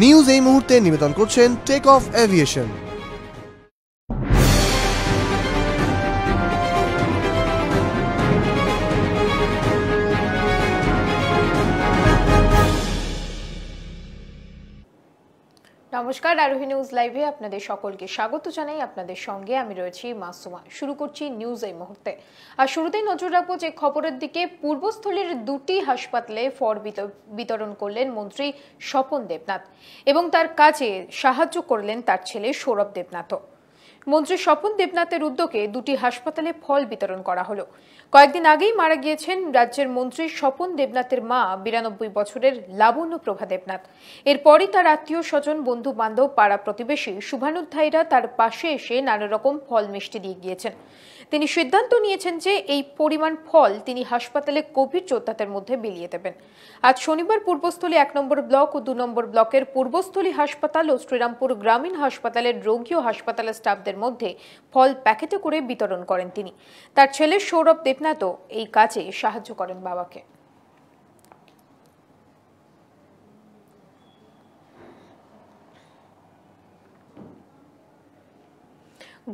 News এই মুহূর্তে নিবেদন করছেন টেক অফ এভিয়েশন। নমস্কার, আরোহী নিউজ লাইভে আপনাদের সকলকে স্বাগত জানাই। আপনাদের সঙ্গে আমি রয়েছি মাসুমা। শুরু করছি নিউজ এই মুহূর্তে। আর শুরুতেই নজর রাখবো যে খবরের দিকে। পূর্বস্থলীর দুটি হাসপাতালে ফর্ম বিতরণ করলেন মন্ত্রী স্বপন দেবনাথ এবং তার কাজে সাহায্য করলেন তার ছেলে সৌরভ দেবনাথও। মন্ত্রী স্বপন দেবনাথের উদ্যোগে দুটি হাসপাতালে ফল বিতরণ করা হলো। কয়েকদিন আগেই মারা গিয়েছেন রাজ্যের মন্ত্রী স্বপন দেবনাথের মা 92 বছরের লাবণ্য প্রভা দেবনাথ। এরপরই তার আত্মীয় স্বজন, বন্ধু বান্ধব, পাড়া প্রতিবেশী, শুভানুধ্যায়ীরা তার পাশে এসে নানা রকম ফল মিষ্টি দিয়ে গিয়েছেন। তিনি সিদ্ধান্ত নিয়েছেন যে এই পরিমাণ ফল তিনি হাসপাতালে কোভিড যোদ্ধাদের মধ্যে বিলিয়ে দেবেন। আজ শনিবার পূর্বস্থলী 1 নম্বর ব্লক ও 2 নম্বর ব্লকের পূর্বস্থলী হাসপাতাল ও শ্রীরামপুর গ্রামীণ হাসপাতালের রোগী ও হাসপাতালের স্টাফদের মধ্যে ফল প্যাকেটে করে বিতরণ করেন তিনি। তার ছেলে সৌরভ দেবনাথও এই কাজে সাহায্য করেন বাবাকে।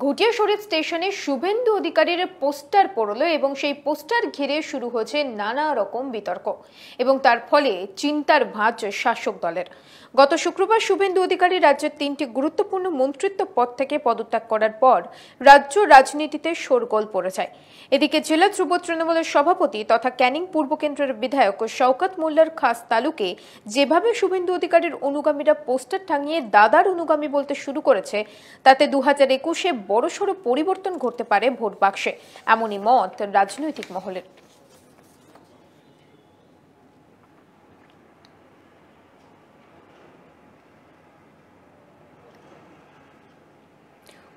ঘুটিয়া শরীফ স্টেশনে শুভেন্দু অধিকারীর পোস্টার পড়লো এবং সেই পোস্টার ঘিরে শুরু হয়েছে নানা রকম বিতর্ক এবং তার ফলে চিন্তার ভাঁজ শাসক দলের। গত শুক্রবার শুভেন্দু অধিকারী রাজ্যের 3টি গুরুত্বপূর্ণ মন্ত্রিত্ব পদ থেকে পদত্যাগ করার পর রাজ্য রাজনীতিতে শোরগোল পড়ে যায়। এদিকে জেলা যুব তৃণমূলের সভাপতি তথা ক্যানিং পূর্ব কেন্দ্রের বিধায়ক শওকত মোল্লার খাস তালুকে যেভাবে শুভেন্দু অধিকারীর অনুগামীরা পোস্টার টাঙিয়ে দাদার অনুগামী বলতে শুরু করেছে, তাতে 2021-এ বড়সড় পরিবর্তন ঘটতে পারে ভোট বাক্সে, এমনই মত রাজনৈতিক মহলের।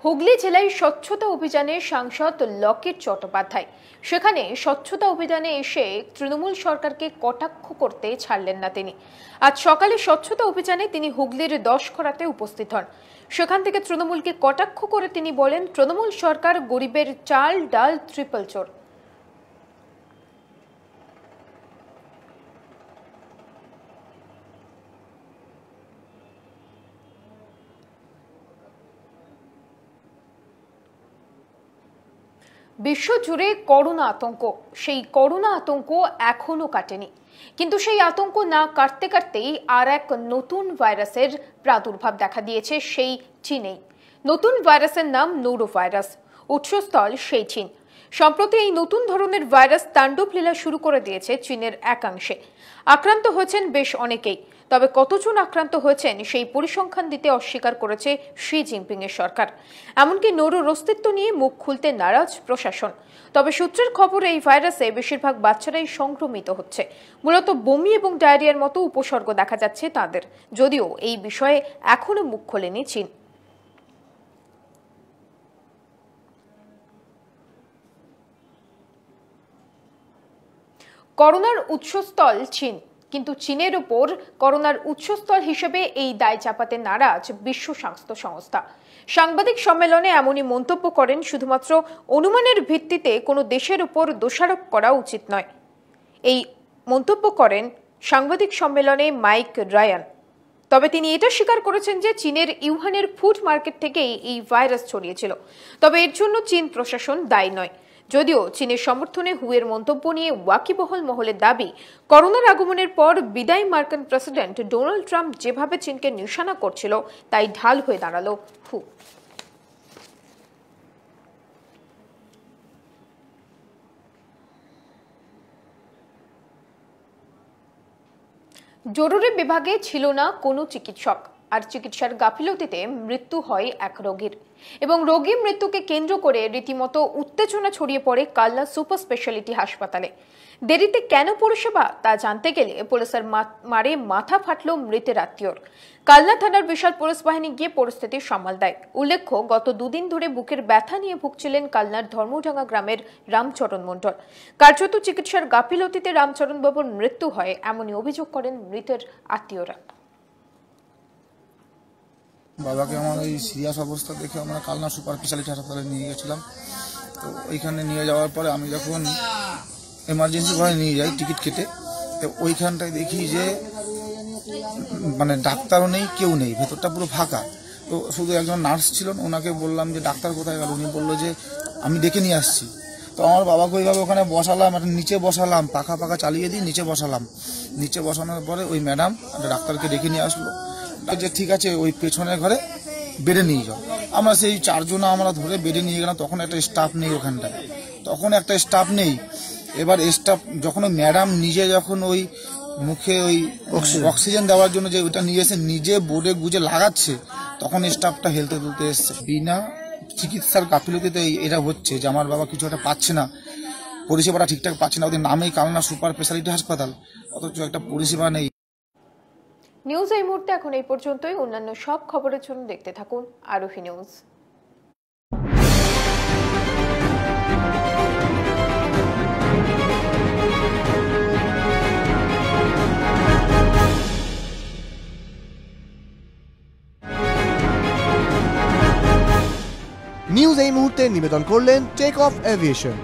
হুগলি জেলায় স্বচ্ছতা অভিযানে সাংসদ লকেট চট্টোপাধ্যায়। সেখানে স্বচ্ছতা অভিযানে এসে তৃণমূল সরকারকে কটাক্ষ করতে ছাড়লেন না তিনি। আজ সকালে স্বচ্ছতা অভিযানে তিনি হুগলির 10খড়াতে উপস্থিত হন। সেখান থেকে তৃণমূলকে কটাক্ষ করে তিনি বলেন, তৃণমূল সরকার গরিবের চাল ডাল ট্রিপল চোর। বিশ্বজুড়ে করোনা আতঙ্ক, সেই করোনা আতঙ্ক এখনো কাটেনি। কিন্তু সেই আতঙ্ক না কাটতে কাটতেই আর এক নতুন ভাইরাসের প্রাদুর্ভাব দেখা দিয়েছে সেই চীনেই। নতুন ভাইরাসের নাম নৌরো ভাইরাস, উৎসস্থল সেই চীন। সম্প্রতি এই নতুন ধরনের ভাইরাস তাণ্ডব লীলা শুরু করে দিয়েছে চীনের একাংশে। আক্রান্ত হয়েছেন বেশ অনেকেই, তবে কতজন আক্রান্ত হয়েছেন সেই পরিসংখ্যান দিতে অস্বীকার করেছে শি জিনপিং এর সরকার। এমনকি নৌরোর অস্তিত্ব নিয়ে মুখ খুলতে নারাজ প্রশাসন। তবে সূত্রের খবর, এই ভাইরাসে বেশিরভাগ বাচ্চারাই সংক্রমিত হচ্ছে। মূলত বমি এবং ডায়রিয়ার মতো উপসর্গ দেখা যাচ্ছে তাদের, যদিও এই বিষয়ে এখনো মুখ খোলেনি চীন। করোনার উৎসস্থল চীন, কিন্তু চীনের উপর করোনার উৎসস্থল হিসেবে এই দায় চাপাতে নারাজ বিশ্ব স্বাস্থ্য সংস্থা। সাংবাদিক সম্মেলনে এমনই মন্তব্য করেন, শুধুমাত্র অনুমানের ভিত্তিতে কোনো দেশের উপর দোষারোপ করা উচিত নয়। এই মন্তব্য করেন সাংবাদিক সম্মেলনে মাইক রায়ান। তবে তিনি এটা স্বীকার করেছেন যে চীনের ইউহানের ফুড মার্কেট থেকেই এই ভাইরাস ছড়িয়েছিল, তবে এর জন্য চীন প্রশাসন দায়ী নয়। যদিও চীনের সমর্থনে হুয়ের মন্তব্য নিয়ে ওয়াকিবহল মহলের দাবি, করোনার আগমনের পর বিদায়ী মার্কিন প্রেসিডেন্ট ডোনাল্ড ট্রাম্প যেভাবে চীনকে নিশানা করছিল তাই ঢাল হয়ে দাঁড়ালো হু। জরুরি বিভাগে ছিল না কোনো চিকিৎসক, আর চিকিৎসার গাফিলতিতে মৃত্যু হয় এক রোগীর এবং রোগীর মৃত্যুকে কেন্দ্র করে রীতিমতো উত্তেজনা ছড়িয়ে পড়ে কালনা সুপার স্পেশালিটি হাসপাতালে। দেরিতে কেন পরিষেবা তা জানতে গেলে পুলিশের মারে মাথা ফাটল মৃতের আত্মীয়র। কালনা থানার বিশাল পুলিশ বাহিনী গিয়ে পরিস্থিতি সামাল দেয়। উল্লেখ্য, গত 2 দিন ধরে বুকের ব্যথা নিয়ে ভুগছিলেন কালনার ধর্মডাঙ্গা গ্রামের রামচরণ মণ্ডল। কার্যত চিকিৎসার গাফিলতিতে রামচরণ বাবুর মৃত্যু হয়, এমনই অভিযোগ করেন মৃতের আত্মীয়রা। বাবাকে আমার এই সিরিয়াস অবস্থা দেখে আমরা কালনা সুপার স্পেশালিটি হাসপাতালে নিয়ে গেছিলাম। তো ওইখানে নিয়ে যাওয়ার পরে আমি যখন এমার্জেন্সি ঘরে নিয়ে যাই টিকিট কেটে, তো ওইখানটায় দেখি যে মানে ডাক্তারও নেই, কেউ নেই, ভেতরটা পুরো ফাঁকা। তো শুধু একজন নার্স ছিলেন, ওনাকে বললাম যে ডাক্তার কোথায় গেল, উনি বললো যে আমি ডেকে নিয়ে আসছি। তো আমার বাবাকে ওইভাবে ওখানে বসালাম, একটা নিচে বসালাম, পাখা চালিয়ে দিয়ে নিচে বসালাম। নিচে বসানোর পরে ওই ম্যাডাম ডাক্তারকে ডেকে নিয়ে আসলো, যে ঠিক আছে ওই পেছনের ঘরে বেডে নিয়ে যাও। আমরা সেই 4 জন আমরা ধরে বেডে নিয়ে গেলাম। তখন একটা স্টাফ নেই ওখানটায়, তখন একটা স্টাফ নেই। এবার স্টাফ যখন ওই ম্যাডাম নিজে যখন ওই মুখে ওই অক্সিজেন দেওয়ার জন্য যে ওইটা নিয়ে এসে নিজে বোর্ডে গুজে লাগাচ্ছে, তখন স্টাফটা হেলতে তুলতে এসছে। বিনা চিকিৎসার গাফিলতিতে এটা হচ্ছে যে আমার বাবা কিছু একটা পাচ্ছে না, পরিষেবাটা ঠিকঠাক পাচ্ছে না। ওদের নামেই কালনা সুপার স্পেশালিটি হাসপাতাল, অথচ একটা পরিষেবা নেই। নিউজ এই মুহূর্তে এখন এই পর্যন্তই। অন্যান্য সব খবরের জন্য দেখতে থাকুন আরোহী নিউজ। নিউজ এই মুহূর্তে নিবেদন করলেন টেক অফ এভিয়েশন।